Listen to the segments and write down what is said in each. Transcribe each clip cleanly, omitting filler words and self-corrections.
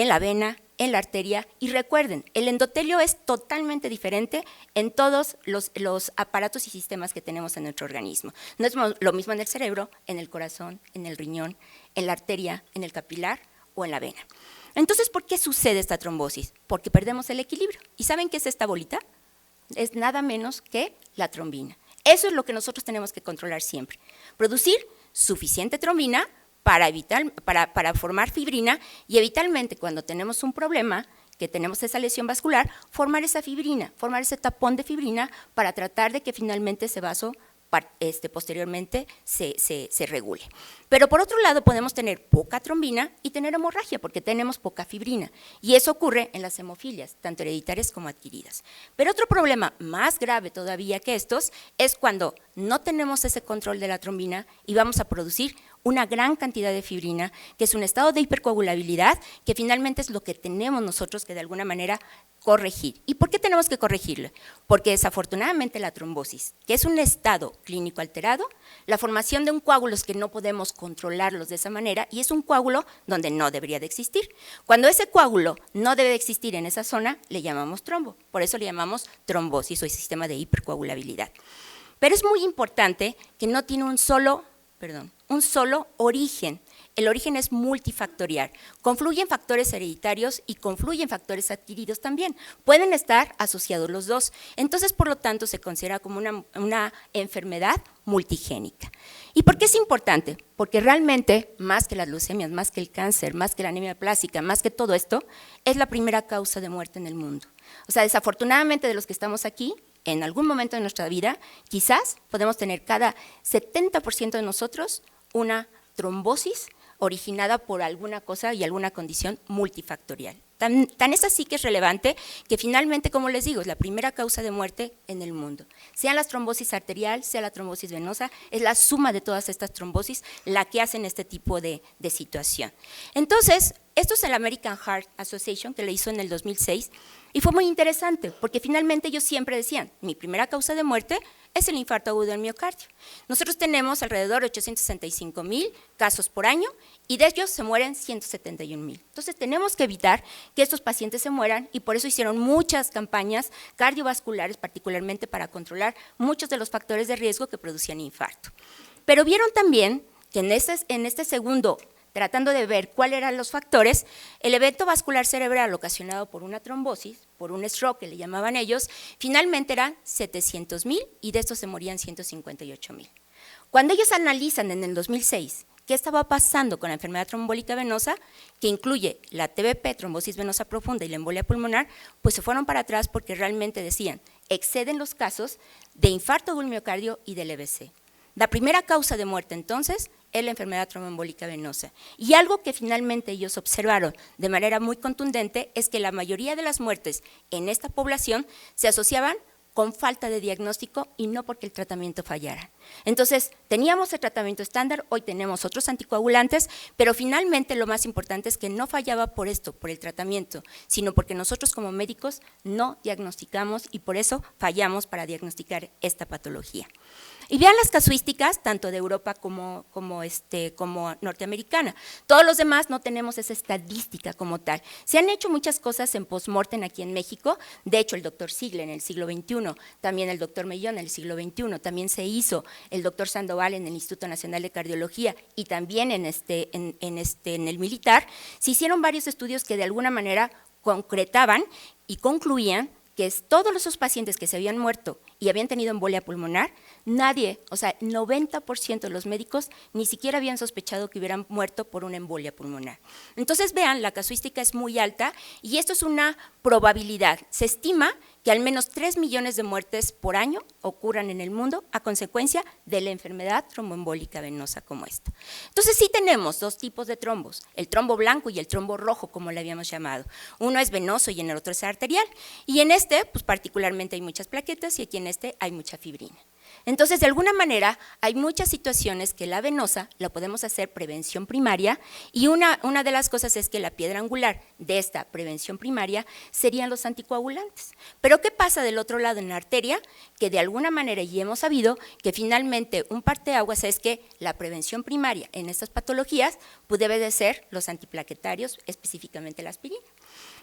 en la vena, en la arteria, y recuerden, el endotelio es totalmente diferente en todos los aparatos y sistemas que tenemos en nuestro organismo. No es lo mismo en el cerebro, en el corazón, en el riñón, en la arteria, en el capilar o en la vena. Entonces, ¿por qué sucede esta trombosis? Porque perdemos el equilibrio. ¿Y saben qué es esta bolita? Es nada menos que la trombina. Eso es lo que nosotros tenemos que controlar siempre. Producir suficiente trombina para formar fibrina y evitalmente cuando tenemos un problema, que tenemos esa lesión vascular, formar esa fibrina, formar ese tapón de fibrina para tratar de que finalmente ese vaso posteriormente se regule. Pero por otro lado podemos tener poca trombina y tener hemorragia porque tenemos poca fibrina y eso ocurre en las hemofilias, tanto hereditarias como adquiridas. Pero otro problema más grave todavía que estos es cuando no tenemos ese control de la trombina y vamos a producir una gran cantidad de fibrina, que es un estado de hipercoagulabilidad, que finalmente es lo que tenemos nosotros que de alguna manera corregir. ¿Y por qué tenemos que corregirlo? Porque desafortunadamente la trombosis, que es un estado clínico alterado, la formación de un coágulo es que no podemos controlarlos de esa manera y es un coágulo donde no debería de existir. Cuando ese coágulo no debe de existir en esa zona, le llamamos trombo, por eso le llamamos trombosis o el sistema de hipercoagulabilidad. Pero es muy importante que no tiene un solo origen. El origen es multifactorial. Confluyen factores hereditarios y confluyen factores adquiridos también. Pueden estar asociados los dos. Entonces, por lo tanto, se considera como una enfermedad multigénica. ¿Y por qué es importante? Porque realmente, más que las leucemias, más que el cáncer, más que la anemia plástica, más que todo esto, es la primera causa de muerte en el mundo. O sea, desafortunadamente de los que estamos aquí, en algún momento de nuestra vida, quizás podemos tener cada 70% de nosotros una trombosis originada por alguna cosa y alguna condición multifactorial. Tan es así que es relevante que finalmente, como les digo, es la primera causa de muerte en el mundo. Sea la trombosis arterial, sea la trombosis venosa, es la suma de todas estas trombosis la que hacen este tipo de situación. Entonces, esto es el American Heart Association, que le hizo en el 2006, y fue muy interesante, porque finalmente ellos siempre decían, mi primera causa de muerte es el infarto agudo del miocardio. Nosotros tenemos alrededor de 865,000 casos por año y de ellos se mueren 171,000. Entonces tenemos que evitar que estos pacientes se mueran y por eso hicieron muchas campañas cardiovasculares, particularmente para controlar muchos de los factores de riesgo que producían infarto. Pero vieron también que en este segundo, tratando de ver cuáles eran los factores, el evento vascular cerebral ocasionado por una trombosis, por un stroke que le llamaban ellos, finalmente eran 700,000 y de estos se morían 158,000. Cuando ellos analizan en el 2006 qué estaba pasando con la enfermedad trombólica venosa, que incluye la TBP, trombosis venosa profunda y la embolia pulmonar, pues se fueron para atrás porque realmente decían, exceden los casos de infarto del miocardio y del EBC. La primera causa de muerte entonces es la enfermedad tromboembólica venosa. Y algo que finalmente ellos observaron de manera muy contundente es que la mayoría de las muertes en esta población se asociaban con falta de diagnóstico y no porque el tratamiento fallara. Entonces, teníamos el tratamiento estándar, hoy tenemos otros anticoagulantes, pero finalmente lo más importante es que no fallaba por esto, por el tratamiento, sino porque nosotros como médicos no diagnosticamos y por eso fallamos para diagnosticar esta patología. Y vean las casuísticas, tanto de Europa como norteamericana. Todos los demás no tenemos esa estadística como tal. Se han hecho muchas cosas en postmortem aquí en México, de hecho el doctor Ziegler en el siglo XXI, también el doctor Mellón en el siglo XXI, también se hizo el doctor Sandoval en el Instituto Nacional de Cardiología y también en el militar, se hicieron varios estudios que de alguna manera concretaban y concluían que todos esos pacientes que se habían muerto y habían tenido embolia pulmonar, nadie, o sea, 90% de los médicos ni siquiera habían sospechado que hubieran muerto por una embolia pulmonar. Entonces, vean, la casuística es muy alta y esto es una probabilidad. Se estima que al menos 3 millones de muertes por año ocurran en el mundo a consecuencia de la enfermedad tromboembólica venosa como esta. Entonces, sí tenemos dos tipos de trombos, el trombo blanco y el trombo rojo, como le habíamos llamado. Uno es venoso y en el otro es arterial. Y en este, pues particularmente hay muchas plaquetas y aquí en este hay mucha fibrina. Entonces, de alguna manera, hay muchas situaciones que la venosa la podemos hacer prevención primaria y una de las cosas es que la piedra angular de esta prevención primaria serían los anticoagulantes. Pero ¿qué pasa del otro lado en la arteria? Que de alguna manera, y hemos sabido que finalmente un parteaguas es que la prevención primaria en estas patologías pues debe de ser los antiplaquetarios, específicamente la aspirina.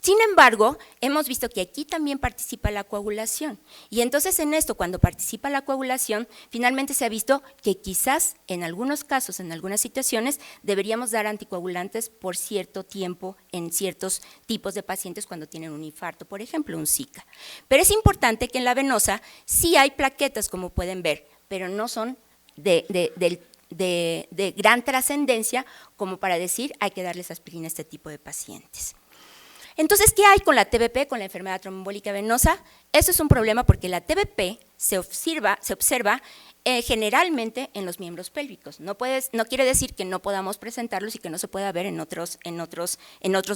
Sin embargo, hemos visto que aquí también participa la coagulación y entonces en esto, cuando participa la coagulación, finalmente se ha visto que quizás en algunos casos, en algunas situaciones, deberíamos dar anticoagulantes por cierto tiempo en ciertos tipos de pacientes cuando tienen un infarto, por ejemplo, un Zika. Pero es importante que en la venosa sí hay plaquetas, como pueden ver, pero no son de gran trascendencia como para decir hay que darles aspirina a este tipo de pacientes. Entonces, ¿qué hay con la TBP, con la enfermedad tromboembólica venosa? Eso es un problema porque la TBP se observa generalmente en los miembros pélvicos. No quiere decir que no podamos presentarlos y que no se pueda ver en otros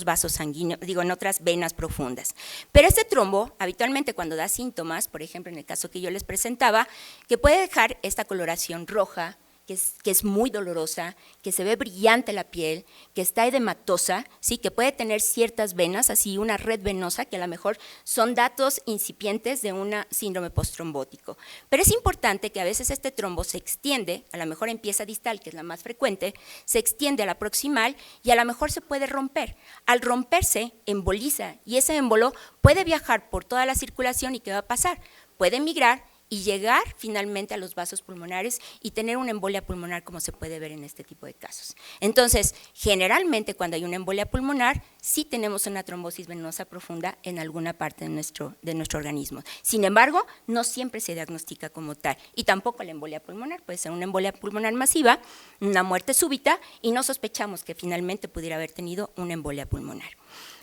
vasos sanguíneos, en otras venas profundas. Pero este trombo, habitualmente cuando da síntomas, por ejemplo, en el caso que yo les presentaba, que puede dejar esta coloración roja, que es muy dolorosa, que se ve brillante la piel, que está edematosa, ¿sí? Que puede tener ciertas venas, así una red venosa, que a lo mejor son datos incipientes de un síndrome postrombótico. Pero es importante que a veces este trombo se extiende, a lo mejor empieza distal, que es la más frecuente, se extiende a la proximal y a lo mejor se puede romper. Al romperse, emboliza y ese émbolo puede viajar por toda la circulación y ¿qué va a pasar? Puede migrar y llegar finalmente a los vasos pulmonares y tener una embolia pulmonar como se puede ver en este tipo de casos. Entonces, generalmente cuando hay una embolia pulmonar, sí tenemos una trombosis venosa profunda en alguna parte de nuestro organismo. Sin embargo, no siempre se diagnostica como tal y tampoco la embolia pulmonar, puede ser una embolia pulmonar masiva, una muerte súbita y no sospechamos que finalmente pudiera haber tenido una embolia pulmonar.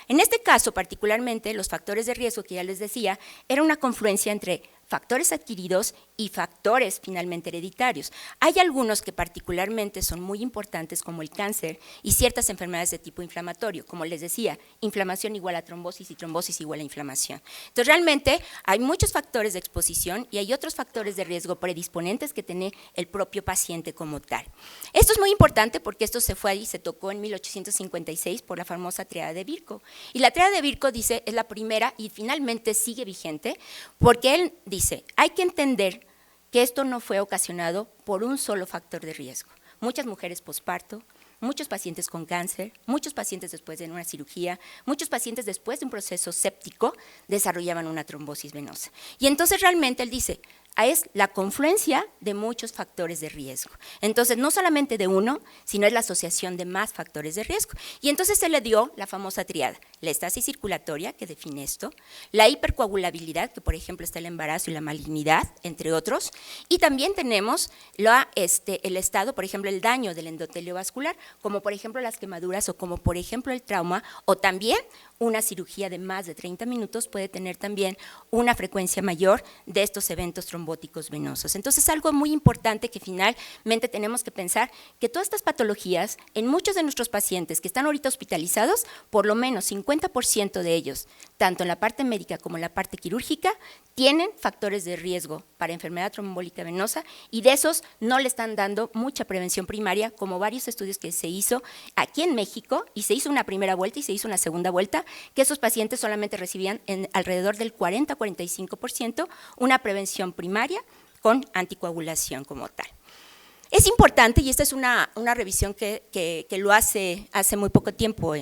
En este caso, particularmente, los factores de riesgo que ya les decía, era una confluencia entre factores adquiridos y factores finalmente hereditarios. Hay algunos que particularmente son muy importantes como el cáncer y ciertas enfermedades de tipo inflamatorio, como les decía, inflamación igual a trombosis y trombosis igual a inflamación. Entonces realmente hay muchos factores de exposición y hay otros factores de riesgo predisponentes que tiene el propio paciente como tal. Esto es muy importante porque esto se fue ahí, se tocó en 1856 por la famosa triada de Virchow. Y la triada de Virchow dice, es la primera y finalmente sigue vigente porque él dice, hay que entender que esto no fue ocasionado por un solo factor de riesgo. Muchas mujeres posparto, muchos pacientes con cáncer, muchos pacientes después de una cirugía, muchos pacientes después de un proceso séptico desarrollaban una trombosis venosa. Y entonces realmente él dice, es la confluencia de muchos factores de riesgo. Entonces, no solamente de uno, sino es la asociación de más factores de riesgo. Y entonces se le dio la famosa triada, la estasis circulatoria, que define esto, la hipercoagulabilidad, que por ejemplo está el embarazo y la malignidad, entre otros, y también tenemos el estado, por ejemplo, el daño del endotelio vascular, como por ejemplo las quemaduras o como por ejemplo el trauma, o también una cirugía de más de 30 minutos puede tener también una frecuencia mayor de estos eventos trombóticos venosos. Entonces, algo muy importante que finalmente tenemos que pensar que todas estas patologías, en muchos de nuestros pacientes que están ahorita hospitalizados, por lo menos 50% de ellos, tanto en la parte médica como en la parte quirúrgica, tienen factores de riesgo para enfermedad tromboembólica venosa y de esos no le están dando mucha prevención primaria, como varios estudios que se hizo aquí en México y se hizo una primera vuelta y se hizo una segunda vuelta, que esos pacientes solamente recibían en alrededor del 40-45% una prevención primaria con anticoagulación como tal. Es importante, y esta es una revisión que lo hace muy poco tiempo,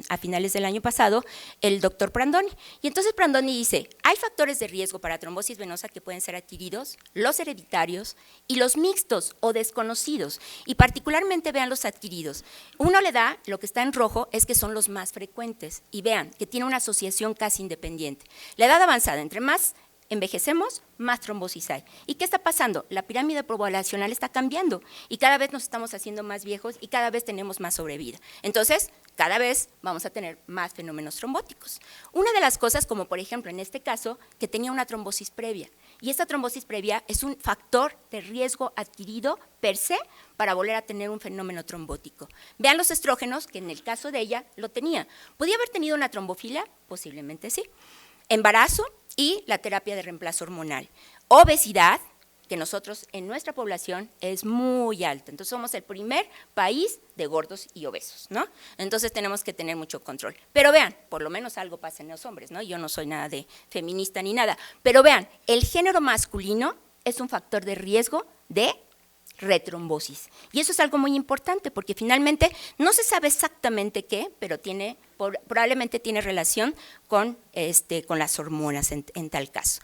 a finales del año pasado, el doctor Prandoni. Y entonces Prandoni dice, hay factores de riesgo para trombosis venosa que pueden ser adquiridos, los hereditarios y los mixtos o desconocidos. Y particularmente vean los adquiridos. Uno le da, lo que está en rojo, es que son los más frecuentes. Y vean que tiene una asociación casi independiente. La edad avanzada, entre más envejecemos, más trombosis hay. ¿Y qué está pasando? La pirámide poblacional está cambiando y cada vez nos estamos haciendo más viejos y cada vez tenemos más sobrevida. Entonces, cada vez vamos a tener más fenómenos trombóticos. Una de las cosas, como por ejemplo en este caso, que tenía una trombosis previa. Y esta trombosis previa es un factor de riesgo adquirido per se para volver a tener un fenómeno trombótico. Vean los estrógenos, que en el caso de ella lo tenía. ¿Podía haber tenido una trombofilia? Posiblemente sí. Embarazo y la terapia de reemplazo hormonal. Obesidad, que nosotros en nuestra población es muy alta. Entonces somos el primer país de gordos y obesos, ¿no? Entonces tenemos que tener mucho control. Pero vean, por lo menos algo pasa en los hombres, ¿no? Yo no soy nada de feminista ni nada, pero vean, el género masculino es un factor de riesgo de retrombosis. Y eso es algo muy importante porque finalmente no se sabe exactamente qué, pero probablemente tiene relación con las hormonas en tal caso.